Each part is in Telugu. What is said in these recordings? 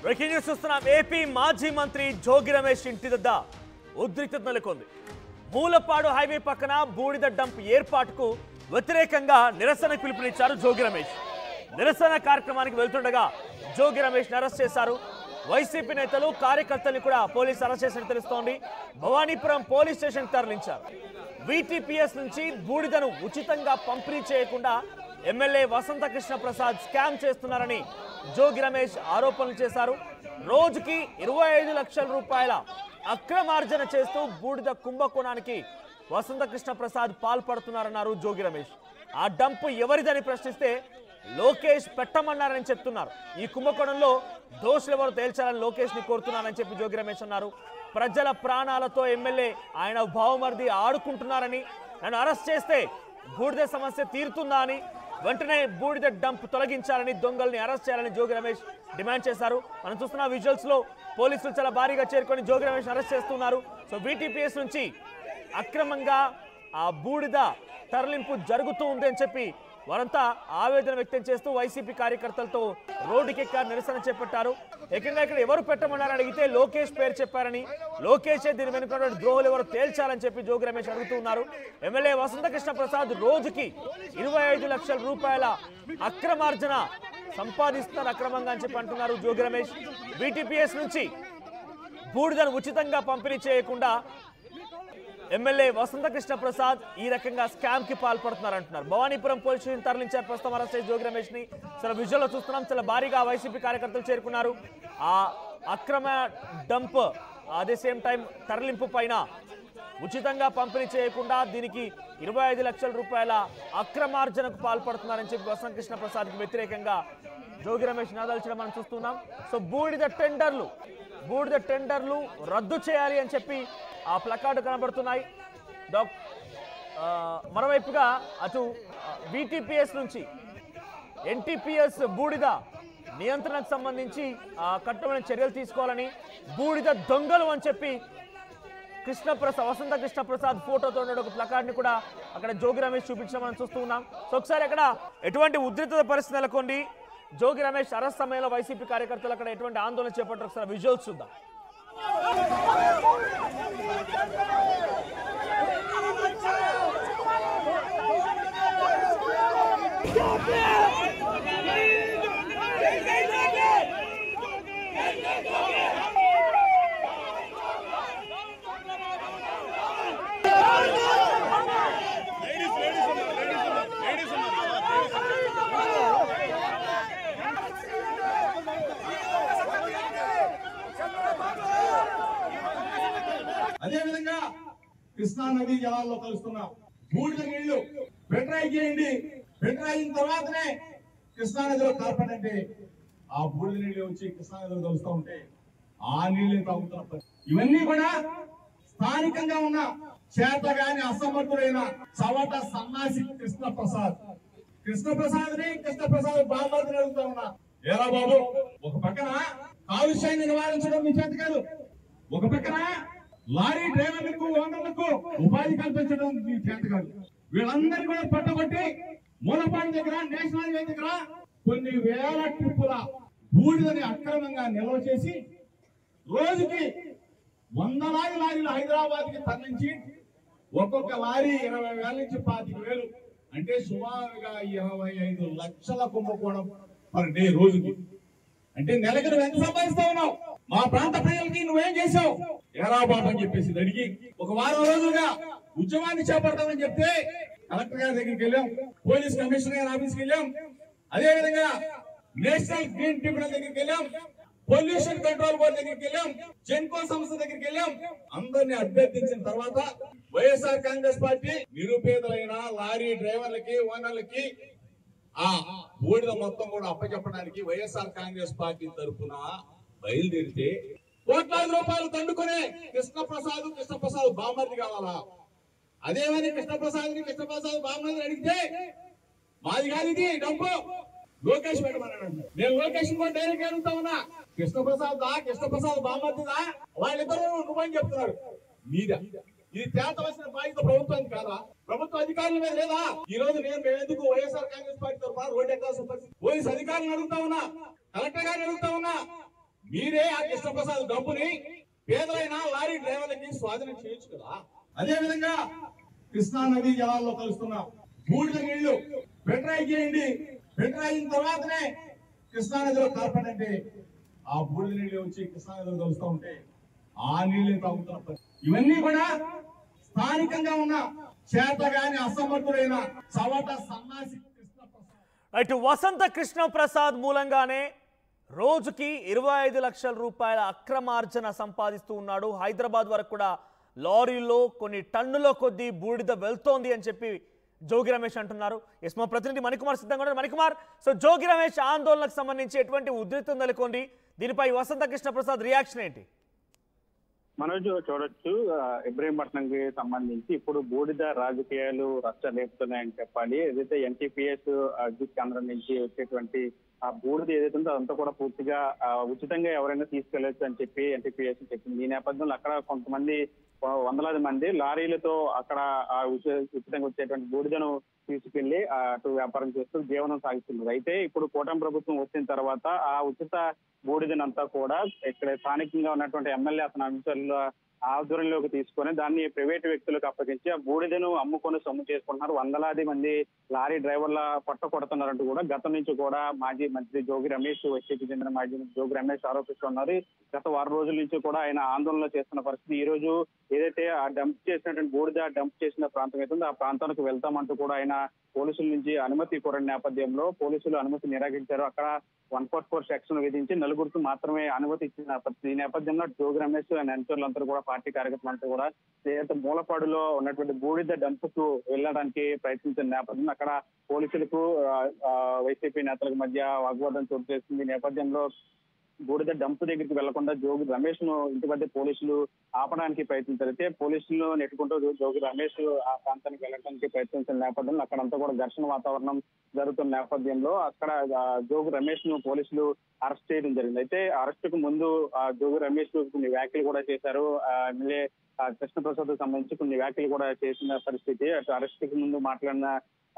బ్రేకింగ్ న్యూస్ చూస్తున్నాం. ఏపీ మాజీ మంత్రి జోగి రమేష్ ఇంటి వద్ద ఉద్రిక్తత నెలకొంది. మూలపాడు హైవే పక్కన బూడిద డంప్ ఏర్పాటుకు వ్యతిరేకంగా నిరసన పిలుపునిచ్చారు జోగి రమేష్. నిరసన కార్యక్రమానికి వెళ్తుండగా జోగి రమేష్ అరెస్ట్ చేశారు. వైసీపీ నేతలు కార్యకర్తల్ని కూడా పోలీసు అరెస్ట్ చేసినట్టు తెలుస్తోంది. భవానీపురం పోలీస్ స్టేషన్ తరలించారు. వీటీపీఎస్ నుంచి బూడిదను ఉచితంగా పంపిణీ చేయకుండా ఎమ్మెల్యే వసంత కృష్ణ ప్రసాద్ స్కామ్ చేస్తున్నారని జోగి రమేష్ ఆరోపణలు చేశారు. రోజుకి 25 లక్షల రూపాయల అక్రమార్జన చేస్తూ బూడిద కుంభకోణానికి వసంత కృష్ణ ప్రసాద్ పాల్పడుతున్నారన్నారు జోగి రమేష్. ఆ డంప్ ఎవరిదని ప్రశ్నిస్తే లోకేష్ పెట్టమన్నారని చెప్తున్నారు. ఈ కుంభకోణంలో దోషులు ఎవరు తేల్చాలని లోకేష్ ని కోరుతున్నారని చెప్పి జోగి రమేష్ అన్నారు. ప్రజల ప్రాణాలతో ఎమ్మెల్యే ఆయన భావమర్ది ఆడుకుంటున్నారని, నన్ను అరెస్ట్ చేస్తే బూడిద సమస్య తీరుతుందా అని, వెంటనే బూడిద డంప్ తొలగించాలని, దొంగల్ని అరెస్ట్ చేయాలని జోగి రమేష్ డిమాండ్ చేశారు. మనం చూస్తున్న విజువల్స్ లో పోలీసులు చాలా భారీగా చేరుకొని జోగి రమేష్ అరెస్ట్ చేస్తున్నారు. సో వీటీపీఎస్ నుంచి అక్రమంగా ఆ బూడిద తరలింపు జరుగుతూ ఉంది అని చెప్పి వారంతా ఆవేదన వ్యక్తం చేస్తూ వైసీపీ కార్యకర్తలతో రోడ్డుకెక్కారు, నిరసన చేపట్టారు. ఏకంగా ఇక్కడ ఎవరు పెట్టమన్నారని అడిగితే లోకేష్ పేరు చెప్పారని, లోకేషే దీని వెనుక ద్రోహులు ఎవరు తేల్చాలని చెప్పి జోగి రమేష్ అడుగుతూ ఉన్నారు. ఎమ్మెల్యే వసంత కృష్ణ ప్రసాద్ రోజుకి 25 లక్షల రూపాయల అక్రమార్జన సంపాదిస్తున్నారు అక్రమంగా అని చెప్పి అంటున్నారు జోగి రమేష్. వీటీపీఎస్ నుంచి బూడిదను ఉచితంగా పంపిణీ చేయకుండా ఎమ్మెల్యే వసంత కృష్ణ ప్రసాద్ ఈ రకంగా స్కామ్ కి పాల్పడుతున్నారంటున్నారు. భవానీపురం పోలీస్ స్టేషన్ తరలించారు. ప్రస్తుతం అరెస్ట్ చేసి జోగి రమేష్ ని చాలా విజువల్ లో చూస్తున్నాం. చాలా భారీగా వైసీపీ కార్యకర్తలు చేరుకున్నారు. ఆ అక్రమ డంప్ అదే సేమ్ టైం తరలింపు పైన ఉచితంగా పంపిణీ చేయకుండా దీనికి 25 లక్షల రూపాయల అక్రమార్జనకు పాల్పడుతున్నారని చెప్పి వసంత కృష్ణ ప్రసాద్ కి వ్యతిరేకంగా జోగి రమేష్ నినాదాల్చడం మనం చూస్తున్నాం. సో బూడిద టెండర్లు రద్దు చేయాలి అని చెప్పి ఆ ప్లకార్డు కనబడుతున్నాయి. మరోవైపుగా అటు వీటీపీఎస్ నుంచి ఎన్టీపీఎస్ బూడిద నియంత్రణకు సంబంధించి కఠినమైన చర్యలు తీసుకోవాలని, బూడిద దొంగలు అని చెప్పి వసంత కృష్ణ ప్రసాద్ ఫోటోతో ఉన్న ఒక ప్లకార్డ్ని కూడా అక్కడ జోగి రమేష్ చూపించడం మనం చూస్తూ ఉన్నాం. సో ఒకసారి అక్కడ ఎటువంటి ఉద్రిక్తత పరిస్థితి నెలకొంది, జోగి రమేష్ అరెస్ట్ సమయంలో వైసీపీ కార్యకర్తలు అక్కడ ఎటువంటి ఆందోళన చేపట్టారు ఒకసారి విజువల్స్ చూద్దాం. అదేవిధంగా కృష్ణా నదీ జలాల్లో కలుస్తున్నాం. బూడిద నీళ్లు ఫిల్టర్ చేయండి, ఫిల్టర్ అయిన తర్వాతనే కృష్ణా నదిలో కలపడంటే ఆ బూడిద నీళ్ళు వచ్చి కృష్ణా నదిలో కలుస్తూ ఉంటే ఆ నీళ్లు తాగుతున్న ఇవన్నీ కూడా స్థానికంగా ఉన్న చేతగాని అసమర్థుడైన చవట సన్నాసి కృష్ణప్రసాద్ బాబాని అడుగుతా ఉన్నా, ఏరా బాబు, ఒక పక్కన కాలుష్యాన్ని నివారించడం మీ చేత కాదు, ఒక పక్కన లారీ డ్రైవర్లకు ఓనర్లకు ఉపాధి కల్పించడం మీ చేత కాదు. వీళ్ళందరినీ కూడా పట్టబట్టి మూలపాడు దగ్గర నేషనల్ హైవే దగ్గర కొన్ని వేల ట్రిప్పుల బూడిదని అక్రమంగా నిల్వ చేసి రోజుకి 100 లారీలు హైదరాబాద్ కి తరలించి ఒక్కొక్క లారీ 20,000 నుంచి 25,000 అంటే సుమారుగా 25 లక్షల కుంభకోణం పర్ డే రోజుకి. అంటే నెలకి నువ్వు ఎంత సంపాదిస్తా ఉన్నావు? మా ప్రాంత ప్రజలకి నువ్వేం చేసావు ఎరా బాబు అని చెప్పేసి అడిగి ఒక వారం రోజులుగా ఉద్యమాన్ని చేపడతామని చెప్తే కలెక్టర్ గారి దగ్గరికి వెళ్ళాం, పోలీస్ కమిషనర్ గారి ఆఫీస్కి వెళ్ళాం, అదేవిధంగా నేషనల్ గ్రీన్ ట్రిబ్యునల్ దగ్గరికి వెళ్ళాం, పొల్యూషన్ కంట్రోల్ బోర్డు దగ్గరికి వెళ్ళాం, జెన్కో సంస్థ దగ్గరికి వెళ్ళాం. అందరినీ అభ్యర్థించిన తర్వాత వైఎస్ఆర్ కాంగ్రెస్ పార్టీ నిరుపేదలైన లారీ డ్రైవర్లకి ఓనర్లకి ఆ బూడిద మొత్తం కూడా అప్పచెప్పడానికి వైఎస్ఆర్ కాంగ్రెస్ పార్టీ తరఫున బయలుదేరితే కోట్లాది రూపాయలు తండుకునే కృష్ణప్రసాద్ బామర్ది కావాలా? అదేమని కృష్ణప్రసాద్ బామర్ది అడిగితే మాది కాదు ఇది డబ్బు, లోకేష్ పెట్టమన్నాడు. నేను లోకేష్ కూడా డైరెక్ట్ అడుగుతా ఉన్నా, కృష్ణప్రసాద్ బామర్దిదా? వాళ్ళిద్దరూ నువ్వని చెప్తున్నారు. మీదా? ఇది తేల్చవలసిన బాధ్యత ప్రభుత్వానికి కాదా? ప్రభుత్వ అధికారుల మీద లేదా? ఈ రోజు నేను ఎందుకు వైఎస్ఆర్ కాంగ్రెస్ పార్టీ తరఫున రోడ్డు ఎక్కాల్సిన పరిస్థితి? పోలీస్ అధికారులను అడుగుతా ఉన్నా, కలెక్టర్ గారిని అడుగుతా ఉన్నా, మీరే ఆ కృష్ణప్రసాద్ డబ్బుని పేదలైన లారీ డ్రైవర్లకి స్వాధీనం చేయొచ్చు కదా. అదే విధంగా కృష్ణా నదీ జలాల్లో కలుస్తున్నాం. బూడిద నీళ్లు ఫిల్టర్ చేయండి, ఫిల్టర్ అయిన తర్వాతనే కృష్ణా నదిలో కలపడంటే ఆ బూడిద నీళ్లు వచ్చి కృష్ణా నదిలో కలుస్తూ ఉంటే ఆ నీళ్లు తాగుతున్న ఇవన్నీ కూడా స్థానికంగా ఉన్న చేతగాని అసమర్థుడైన చవట సన్నాసి కృష్ణప్రసాద్. ఇటు వసంత కృష్ణ ప్రసాద్ మూలంగానే రోజుకి 25 లక్షల రూపాయల అక్రమార్జన సంపాదిస్తూ ఉన్నాడు. హైదరాబాద్ వరకు కూడా లారీలో కొన్ని టన్నుల కొద్దీ బూడిద వెళ్తోంది అని చెప్పి జోగి రమేష్ అంటున్నారు. ఎస్, మా ప్రతినిధి మణికుమార్ సిద్ధంగా ఉన్నారు. మణికుమార్, సో జోగి రమేష్ ఆందోళనకు సంబంధించి ఎటువంటి ఉద్రిక్తం నెలకొంది, దీనిపై వసంత కృష్ణ ప్రసాద్ రియాక్షన్ ఏంటి? మనోజ్ చూడొచ్చు, ఇబ్రహీంపట్నంకి సంబంధించి ఇప్పుడు బూడిద రాజకీయాలు రచ్చ లేపుతున్నాయని చెప్పాలి. ఏదైతే ఎన్టీపీఎస్ విద్యుత్ కేంద్రం నుంచి వచ్చేటువంటి ఆ బూడిద ఏదైతే ఉందో అదంతా కూడా పూర్తిగా ఉచితంగా ఎవరైనా తీసుకెళ్లొచ్చు అని చెప్పి ఎన్టీపీఎస్ చెప్పింది. ఈ నేపథ్యంలో అక్కడ కొంతమంది వందలాది మంది లారీలతో అక్కడ ఉచితంగా వచ్చేటువంటి బూడిదను తీసుకెళ్లి అటు వ్యాపారం చేస్తూ జీవనం సాగిస్తున్నారు. అయితే ఇప్పుడు కూటమి ప్రభుత్వం వచ్చిన తర్వాత ఆ ఉచిత బూడిదనంతా కూడా ఇక్కడ స్థానికంగా ఉన్నటువంటి ఎమ్మెల్యే అతని అనుచరుల ఆధ్వర్యంలోకి తీసుకొని దాన్ని ప్రైవేటు వ్యక్తులకు అప్పగించి ఆ బూడిదను అమ్ముకొని సొమ్ము చేసుకుంటున్నారు. వందలాది మంది లారీ డ్రైవర్ల పొట్ట కొడుతున్నారంటూ కూడా గతం నుంచి కూడా మాజీ మంత్రి జోగి రమేష్, వైసీపీ చెందిన మాజీ జోగి రమేష్ ఆరోపిస్తున్నారు. గత వారం రోజుల నుంచి కూడా ఆయన ఆందోళన చేస్తున్న పరిస్థితి. ఈ రోజు ఏదైతే ఆ డంప్ చేసినటువంటి బూడిద డంప్ చేసిన ప్రాంతం అయితే ఆ ప్రాంతానికి వెళ్తామంటూ కూడా ఆయన పోలీసుల నుంచి అనుమతి కోరిన నేపథ్యంలో పోలీసులు అనుమతి నిరాకరించారు. అక్కడ 144 సెక్షన్ విధించి నలుగురికి మాత్రమే అనుమతి ఇచ్చిన పరిస్థితి. ఈ నేపథ్యంలో జోగి రమేష్ ఆయన అనుచరులందరూ కూడా పార్టీ కార్యకర్తలంతా కూడా ఏదైతే మూలపాడులో ఉన్నటువంటి బూడిద డంపుకు వెళ్ళడానికి ప్రయత్నించిన నేపథ్యంలో అక్కడ పోలీసులకు వైసీపీ నేతలకు మధ్య వాగ్వాదం చోటు చేస్తుంది. ఈ నేపథ్యంలో బూడిద డంప్ దగ్గరికి వెళ్లకుండా జోగి రమేష్ ను ఇంటి వద్ద పోలీసులు ఆపడానికి ప్రయత్నించారు. అయితే పోలీసులు నెట్టుకుంటూ జోగి రమేష్ ఆ ప్రాంతానికి వెళ్ళడానికి ప్రయత్నించిన నేపథ్యంలో అక్కడంతా కూడా ఘర్షణ వాతావరణం జరుగుతున్న నేపథ్యంలో అక్కడ జోగి రమేష్ ను పోలీసులు అరెస్ట్ చేయడం జరిగింది. అయితే అరెస్ట్ కు ముందు జోగి రమేష్ కొన్ని వ్యాఖ్యలు కూడా చేశారు. ఎమ్మెల్యే కృష్ణప్రసాద్ సంబంధించి కొన్ని వ్యాఖ్యలు కూడా చేసిన పరిస్థితి. అటు అరెస్ట్ కు ముందు మాట్లాడిన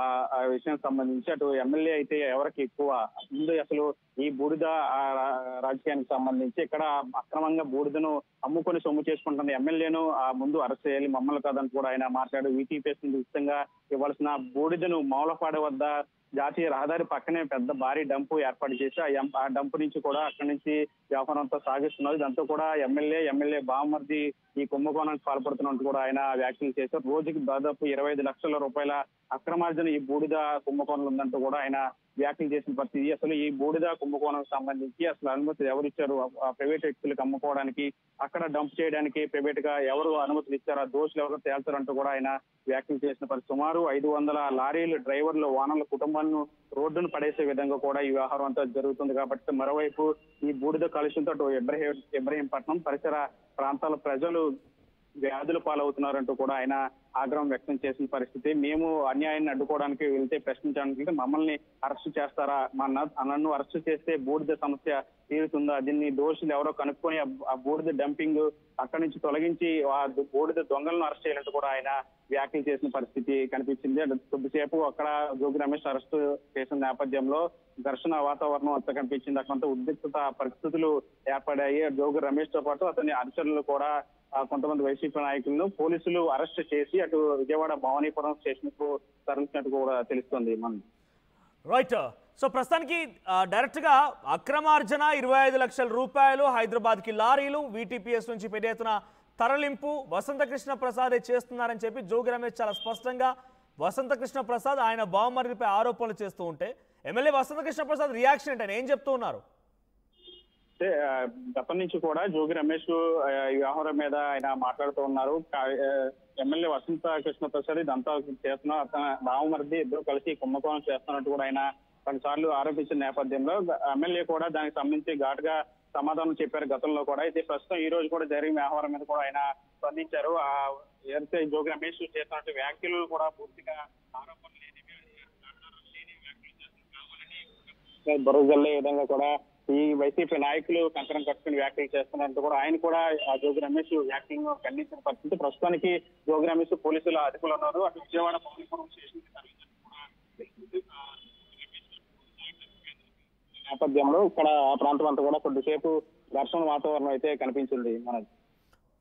ఆ విషయం సంబంధించి అటు ఎమ్మెల్యే అయితే ఎవరికి ఎక్కువ ముందు అసలు ఈ బూడిద రాజకీయానికి సంబంధించి ఇక్కడ అక్రమంగా బూడిదను అమ్ముకొని సొమ్ము చేసుకుంటున్న ఎమ్మెల్యేను ముందు అరెస్ట్ చేయాలి, మమ్మల్ని కాదని కూడా ఆయన మాట్లాడు. వీటీపీఎస్ నుంచి ఉచితంగా ఇవ్వాల్సిన బూడిదను మౌలపాడ వద్ద జాతీయ రహదారి పక్కనే పెద్ద భారీ డంపు ఏర్పాటు చేసి ఆ డంపు నుంచి కూడా అక్కడి నుంచి వ్యాపారం అంతా సాగిస్తున్నారు. దాంతో కూడా ఎమ్మెల్యే బామర్ది ఈ కుంభకోణానికి పాల్పడుతున్నట్టు కూడా ఆయన వ్యాఖ్యలు చేశారు. రోజుకి దాదాపు 25 లక్షల రూపాయల అక్రమార్జన ఈ బూడిద కుంభకోణంలో ఉందంటూ కూడా ఆయన వ్యాఖ్యలు చేసిన పరిస్థితి. అసలు ఈ బూడిద కుంభకోణం సంబంధించి అసలు అనుమతి ఎవరిచ్చారు, ప్రైవేట్ వ్యక్తులకు అమ్ముకోవడానికి, అక్కడ డంప్ చేయడానికి ప్రైవేట్ గా ఎవరు అనుమతులు ఇచ్చారు, ఆ దోషులు ఎవరు తేల్చారంటూ కూడా ఆయన వ్యాఖ్యలు చేసిన పరిస్థితి. సుమారు 500 లారీలు డ్రైవర్లు వాహనాల కుటుంబాలను రోడ్డును పడేసే విధంగా కూడా ఈ వ్యవహారం అంతా జరుగుతుంది. కాబట్టి మరోవైపు ఈ బూడిద కాలుష్యంతో ఇబ్రహీంపట్నం పరిసర ప్రాంతాల ప్రజలు వ్యాధుల పాలవుతున్నారంటూ కూడా ఆయన ఆగ్రహం వ్యక్తం చేసిన పరిస్థితి. మేము అన్యాయాన్ని అడ్డుకోవడానికి వెళ్తే ప్రశ్నించడానికి మమ్మల్ని అరెస్ట్ చేస్తారా, నన్ను అరెస్ట్ చేస్తే బూడిద సమస్య తీరుతుందా, దీన్ని దోషులు ఎవరో కనుక్కొని ఆ బూడిద డంపింగ్ అక్కడి నుంచి తొలగించి ఆ బూడిద దొంగలను అరెస్ట్ చేయాలంటూ కూడా ఆయన వ్యాఖ్యలు చేసిన పరిస్థితి కనిపించింది. కొద్దిసేపు అక్కడ జోగి రమేష్ అరెస్ట్ చేసిన నేపథ్యంలో ఘర్షణ వాతావరణం అంతా కనిపించింది. అక్కడంతా ఉద్రిక్తత పరిస్థితులు ఏర్పడాయి. జోగి రమేష్ తో పాటు అతని అనుచరులు కూడా కొంతమంది వైసీపీ నాయకులను పోలీసులు అరెస్ట్ చేసి అటు విజయవాడ భవానీపురం స్టేషన్ కు తరలించినట్టు కూడా తెలుస్తోంది. రైట్. సో ప్రస్తుతానికి డైరెక్ట్ గా అక్రమార్జన 25 లక్షల రూపాయలు, హైదరాబాద్ కి లారీలు, వీటీపీఎస్ నుంచి పెద్ద ఎత్తున తరలింపు వసంత కృష్ణ ప్రసాద్ చేస్తున్నారని చెప్పి జోగి రమేష్ చాలా స్పష్టంగా వసంత కృష్ణ ప్రసాద్ ఆయన బావమరిదిపై ఆరోపణలు చేస్తూ ఉంటే ఎమ్మెల్యే వసంత కృష్ణ ప్రసాద్ రియాక్షన్ ఏంటని ఏం చెప్తూ ఉన్నారు? గతం నుంచి కూడా జోగి రమేష్ ఈ వ్యవహారం మీద ఆయన మాట్లాడుతూ ఉన్నారు. ఎమ్మెల్యే వసంత కృష్ణ ప్రసాద్ ఇదంతా చేస్తున్నారు, అతను బావమరిది ఇద్దరు కలిసి కుంభకోణం చేస్తున్నట్టు కూడా ఆయన కొన్నిసార్లు ఆరోపించిన నేపథ్యంలో ఎమ్మెల్యే కూడా దానికి సంబంధించి ఘాటుగా సమాధానం చెప్పారు గతంలో కూడా. అయితే ప్రస్తుతం ఈ రోజు కూడా జరిగిన వ్యవహారం మీద కూడా ఆయన స్పందించారు. ఏదైతే జోగి రమేష్ చేస్తున్నట్టు వ్యాఖ్యలు కూడా పూర్తిగా ఆరోపణలు బురజల్లే విధంగా కూడా ఈ వైసీపీ నాయకులు కంకణం కట్టుకుని వ్యాఖ్యలు చేస్తున్నట్టు కూడా ఆయన కూడా ఆ జోగి రమేష్ వ్యాఖ్యలను ఖండించిన పరిస్థితి. ప్రస్తుతానికి జోగి రమేష్ పోలీసుల అదుపులో ఉన్నారు. అటు విజయవాడ భవానీపురం స్టేషన్ నేపథ్యంలో ఇక్కడ ఆ ప్రాంతం అంతా కూడా కొద్దిసేపు ఘర్షణ వాతావరణం అయితే కనిపించింది Manoj.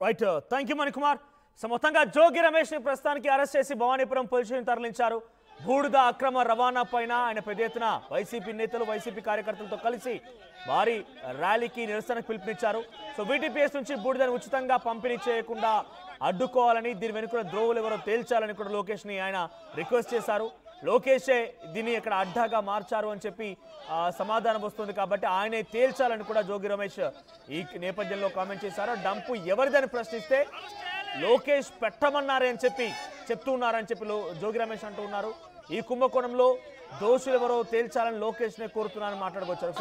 Right, thank you Manikumar. So మొత్తంగా జోగి రమేష్ ని ప్రస్తుతానికి అరెస్ట్ చేసి భవానీపురం పోలీసులు తరలించారు. బూడిద అక్రమ రవాణా పైన ఆయన పెద్ద ఎత్తున వైసీపీ నేతలు వైసీపీ కార్యకర్తలతో కలిసి భారీ ర్యాలీకి నిరసనకు పిలుపునిచ్చారు. సో వీటీపీఎస్ నుంచి బూడిదని ఉచితంగా పంపిణీ చేయకుండా అడ్డుకోవాలని, దీని వెనుక ద్రోవులు ఎవరో తేల్చాలని కూడా లోకేష్ ని ఆయన రిక్వెస్ట్ చేశారు. లోకేషే దీన్ని ఇక్కడ అడ్డాగా మార్చారు అని చెప్పి సమాధానం వస్తుంది కాబట్టి ఆయనే తేల్చాలని కూడా జోగి రమేష్ ఈ నేపథ్యంలో కామెంట్ చేశారు. డంపు ఎవరిదని ప్రశ్నిస్తే లోకేష్ పెట్టమన్నారే అని చెప్తూ ఉన్నారని చెప్పి జోగి రమేష్ అంటూ ఉన్నారు. ఈ కుంభకోణంలో దోషులు ఎవరో తేల్చాలని లోకేష్ నే కోరుతున్నారని మాట్లాడుకొచ్చారు.